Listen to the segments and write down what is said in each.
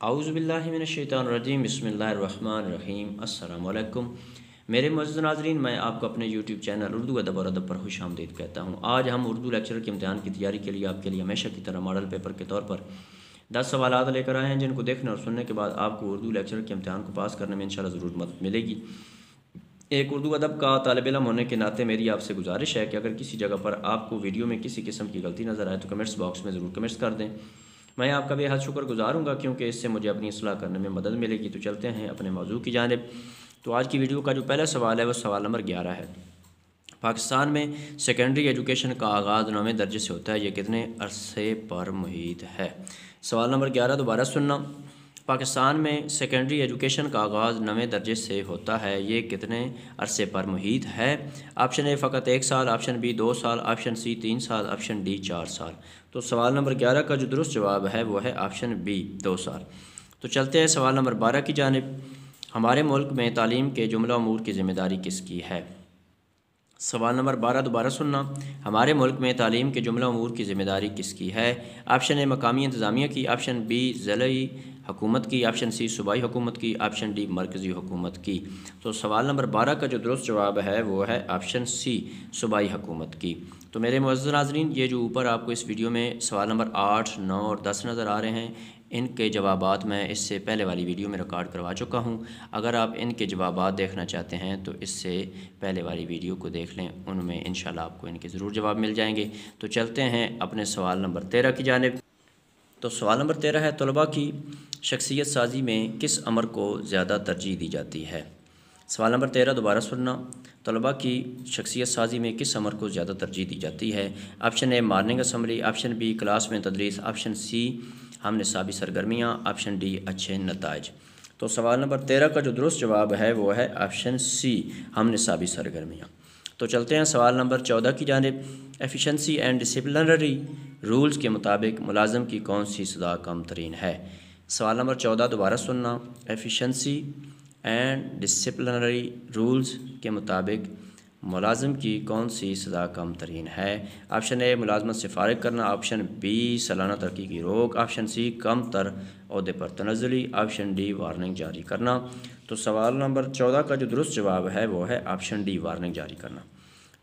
आऊज़ुबिल्लाहिमिनश्शैतानिर्रजीम बिस्मिल्लाहिर्रहमानिर्रहीम अस्सलामु अलैकुम। मेरे मुअज़्ज़ज़ नाज़रीन, मैं आपको अपने यूट्यूब चैनल उर्दू अदब और अदब पर खुश आमदीद कहता हूँ। आज हम उर्दू लेक्चर के इम्तिहान की तैयारी के लिए आपके लिए हमेशा की तरह मॉडल पेपर के तौर पर 10 सवालात लेकर आए हैं, जिनको देखने और सुनने के बाद आपको उर्दू लेक्चर के इम्तिहान को पास करने में इंशाअल्लाह ज़रूर मदद मिलेगी। एक उर्दू अदब का तालिब इल्म होने के नाते मेरी आपसे गुजारिश है कि अगर किसी जगह पर आपको वीडियो में किसी किस्म की गलती नज़र आए तो कमेंट्स बॉक्स में ज़रूर कमेंट्स कर दें। मैं आपका बेहद शुक्रगुजार हूँगा, क्योंकि इससे मुझे अपनी इस्लाह करने में मदद मिलेगी। तो चलते हैं अपने मौजू की जानिब। तो आज की वीडियो का जो पहला सवाल है वो सवाल नंबर 11 है। पाकिस्तान में सेकेंडरी एजुकेशन का आगाज़ 9वें दर्जे से होता है, ये कितने अरसे पर मुहित है? सवाल नंबर 11 दोबारा सुनना। पाकिस्तान में सेकेंडरी एजुकेशन का आगाज़ 9वें दर्जे से होता है, ये कितने अरसे पर मुहित है? ऑप्शन ए फ़कत 1 साल, ऑप्शन बी 2 साल, ऑप्शन सी 3 साल, ऑप्शन डी 4 साल। तो सवाल नंबर 11 का जो दुरुस्त जवाब है वो है ऑप्शन बी 2 साल। तो चलते हैं सवाल नंबर 12 की जानिब। हमारे मुल्क में तालीम के जुमला उमूर की ज़िम्मेदारी किसकी है? सवाल नंबर 12 दोबारा सुनना। हमारे मुल्क में तालीम के जुमला उमूर की ज़िम्मेदारी किसकी है? ऑप्शन ए मकामी इंतज़ामिया की, ऑप्शन बी ज़िलाई हुकूमत की, ऑप्शन सी सूबाई हुकूमत की, ऑप्शन डी मरकज़ी हुकूमत की। तो सवाल नंबर 12 का जो दुरुस्त जवाब है वो है ऑप्शन सी सूबाई हुकूमत की। तो मेरे मुअज़्ज़ज़ नाज़रीन, ये जो ऊपर आपको इस वीडियो में सवाल नंबर 8, 9 और 10 नज़र आ रहे हैं, इनके जवाबात मैं इससे पहले वाली वीडियो में रिकॉर्ड करवा चुका हूं। अगर आप इनके जवाबात देखना चाहते हैं तो इससे पहले वाली वीडियो को देख लें, उनमें इंशाल्लाह आपको इनके ज़रूर जवाब मिल जाएंगे। तो चलते हैं अपने सवाल नंबर 13 की जानिब। तो सवाल नंबर 13 है, तलबा की शख्सियत साजी में किस अमर को ज़्यादा तरजीह दी जाती है? सवाल नंबर 13 दोबारा सुनना। तलबा की शख्सियत साजी में किस अमर को ज़्यादा तरजीह दी जाती है? Option A morning assembly, option B class में तदरीस, ऑप्शन सी हम निसाबी सरगर्मियाँ, ऑप्शन डी अच्छे नताइज। तो सवाल नंबर 13 का जो दुरुस्त जवाब है वो है ऑप्शन सी हम निसाबी सरगर्मियाँ। तो चलते हैं सवाल नंबर 14 की जानिब। एफिशिएंसी एंड डिसिप्लिनरी रूल्स के मुताबिक मुलाजम की कौन सी सज़ा कम तरीन है? सवाल नंबर 14 दोबारा सुनना। एफिशिएंसी एंड डिसिप्लिनरी रूल्स के मुताबिक मुलाजिम की कौन सी सज़ा कम तरीन है? ऑप्शन ए मुलाजमत से फ़ारिग करना, ऑप्शन बी सालाना तरक्की की रोक, ऑप्शन सी कम तर ओहदे पर तनज़्ज़ुली, ऑप्शन डी वार्निंग जारी करना। तो सवाल नंबर 14 का जो दुरुस्त जवाब है वो है ऑप्शन डी वार्निंग जारी करना।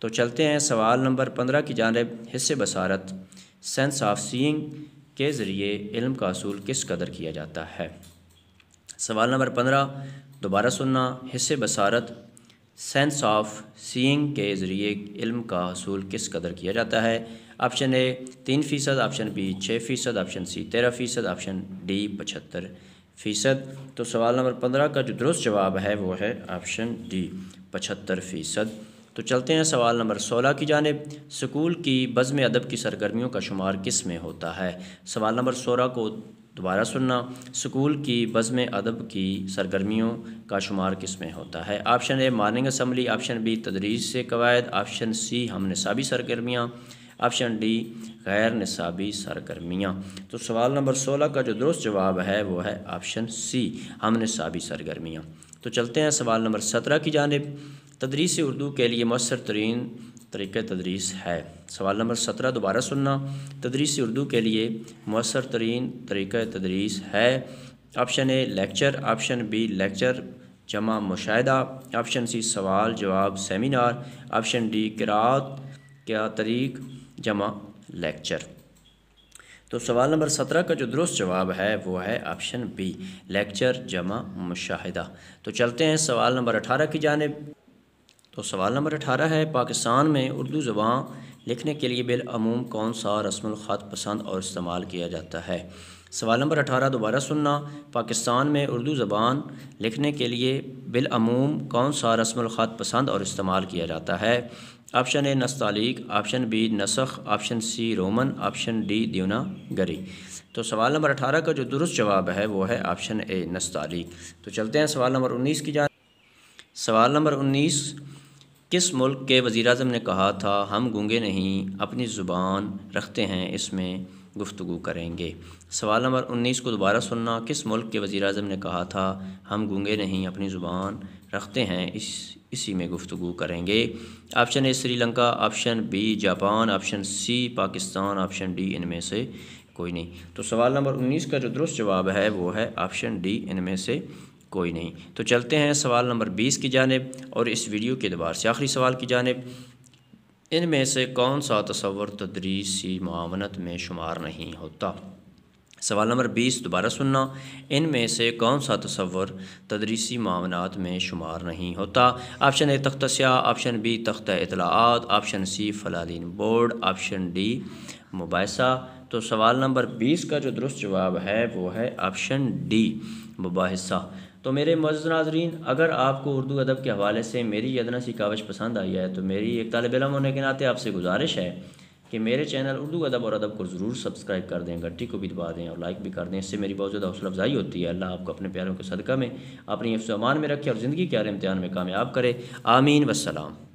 तो चलते हैं सवाल नंबर 15 की जानिब। हिस्से बसारत सेंस ऑफ सीइंग के ज़रिए इल्म का असूल किस कदर किया जाता है? सवाल नंबर 15 दोबारा सुनना। हिस्से बसारत सेंस ऑफ सीइंग के ज़रिए इल्म का हसूल किस कदर किया जाता है? Option A 3%, option B 6%, option C 13%, option D 75%। तो सवाल नंबर 15 का जो दुरुस्त जवाब है वो है ऑप्शन डी 75%। तो चलते हैं सवाल नंबर 16 की जानिब। स्कूल की बज़्म अदब की सरगर्मियों का शुमार किस में होता है? सवाल नंबर 16 को दोबारा सुनना। स्कूल की बज़्म अदब की सरगर्मियों का शुमार किस में होता है? Option A morning assembly, option B तदरीस से कवायद, ऑप्शन सी हम निसाबी सरगर्मियाँ, ऑप्शन डी गैर निसाबी सरगर्मियाँ। तो सवाल नंबर 16 का जो दुरुस्त जवाब है वो है ऑप्शन सी हम निसाबी सरगर्मियाँ। तो चलते हैं सवाल नंबर 17 की जानिब। तदरीस उर्दू के लिए मौसर तरीन तरीक़े तदरीस है? सवाल नंबर 17 दोबारा सुनना। तदरीस उर्दू के लिए मौसर तरीन तरीक़ा तदरीस है? Option A lecture, option B lecture जमा मुशाहिदा, ऑप्शन सी सवाल जवाब सेमिनार, ऑप्शन डी क़िराअत क्या तरीक़ जमा लेक्चर। तो सवाल नंबर 17 का जो दुरुस्त जवाब है वो है ऑप्शन बी लेक्चर जमा मुशाहिदा। तो चलते हैं सवाल नंबर 18 की जानिब। तो सवाल नंबर 18 है, पाकिस्तान में उर्दू ज़बान लिखने के लिए बिलअमूम कौन सा रस्मुल ख़त पसंद और इस्तेमाल किया जाता है? सवाल नंबर 18 दोबारा सुनना। पाकिस्तान में उर्दू ज़बान लिखने के लिए बिलअमूम कौन सा रस्मुल ख़त पसंद और इस्तेमाल किया जाता है? Option A Nastaliq, option B Naskh, option C Roman, option D Devanagari. तो सवाल नंबर 18 का जो दुरुस्त जवाब है वो है ऑप्शन ए नस्तालीक। तो चलते हैं सवाल नंबर 19 की जानिब। सवाल नंबर 19, किस मुल्क के वज़ीर-ए-आज़म ने कहा था हम गूंगे नहीं अपनी ज़ुबान रखते हैं इसमें गुफ्तगू करेंगे? सवाल नंबर 19 को दोबारा सुनना। किस मुल्क के वज़ीर-ए-आज़म ने कहा था हम गूंगे नहीं अपनी ज़ुबान रखते हैं इसी में गुफ्तगू करेंगे? Option A Sri Lanka, option B Japan, option C Pakistan, option D इनमें से कोई नहीं। तो सवाल नंबर 19 का जो दुरुस्त जवाब है वो है ऑप्शन डी, इनमें से कोई नहीं। तो चलते हैं सवाल नंबर 20 की जानिब और इस वीडियो के एतबार से आखिरी सवाल की जानिब। इनमें से कौन सा तसव्वुर तदरीसी मुआवनत में शुमार नहीं होता? सवाल नंबर 20 दोबारा सुनना। इनमें से कौन सा तसव्वुर तदरीसी मुआवनात में शुमार नहीं होता? ऑप्शन ए तख्ता स्याह, ऑप्शन बी तख्ता इतलाआत, ऑप्शन सी फलालीन बोर्ड, ऑप्शन डी मुबाहिसा। तो सवाल नंबर 20 का जो दुरुस्त जवाब है वो है ऑप्शन डी, मुबाहिसा। तो मेरे मुअज़्ज़ज़ नाज़रीन, अगर आपको उर्दू अदब के हवाले से मेरी ये अदना सी कावश पसंद आई है तो मेरी एक तालिब इल्म होने के नाते आपसे गुजारिश है कि मेरे चैनल उर्दू अदब और अदब को ज़रूर सब्सक्राइब कर दें, घंटी को भी दबा दें और लाइक भी कर दें। इससे मेरी बहुत ज़्यादा हौसला अफजाई होती है। अल्लाह आपको अपने प्यारों के सदक़ा में अपनी हिफ्ज़ व अमान में रखे और ज़िंदगी के हर इम्तिहान में कामयाब करे। आमीन वस्सलाम।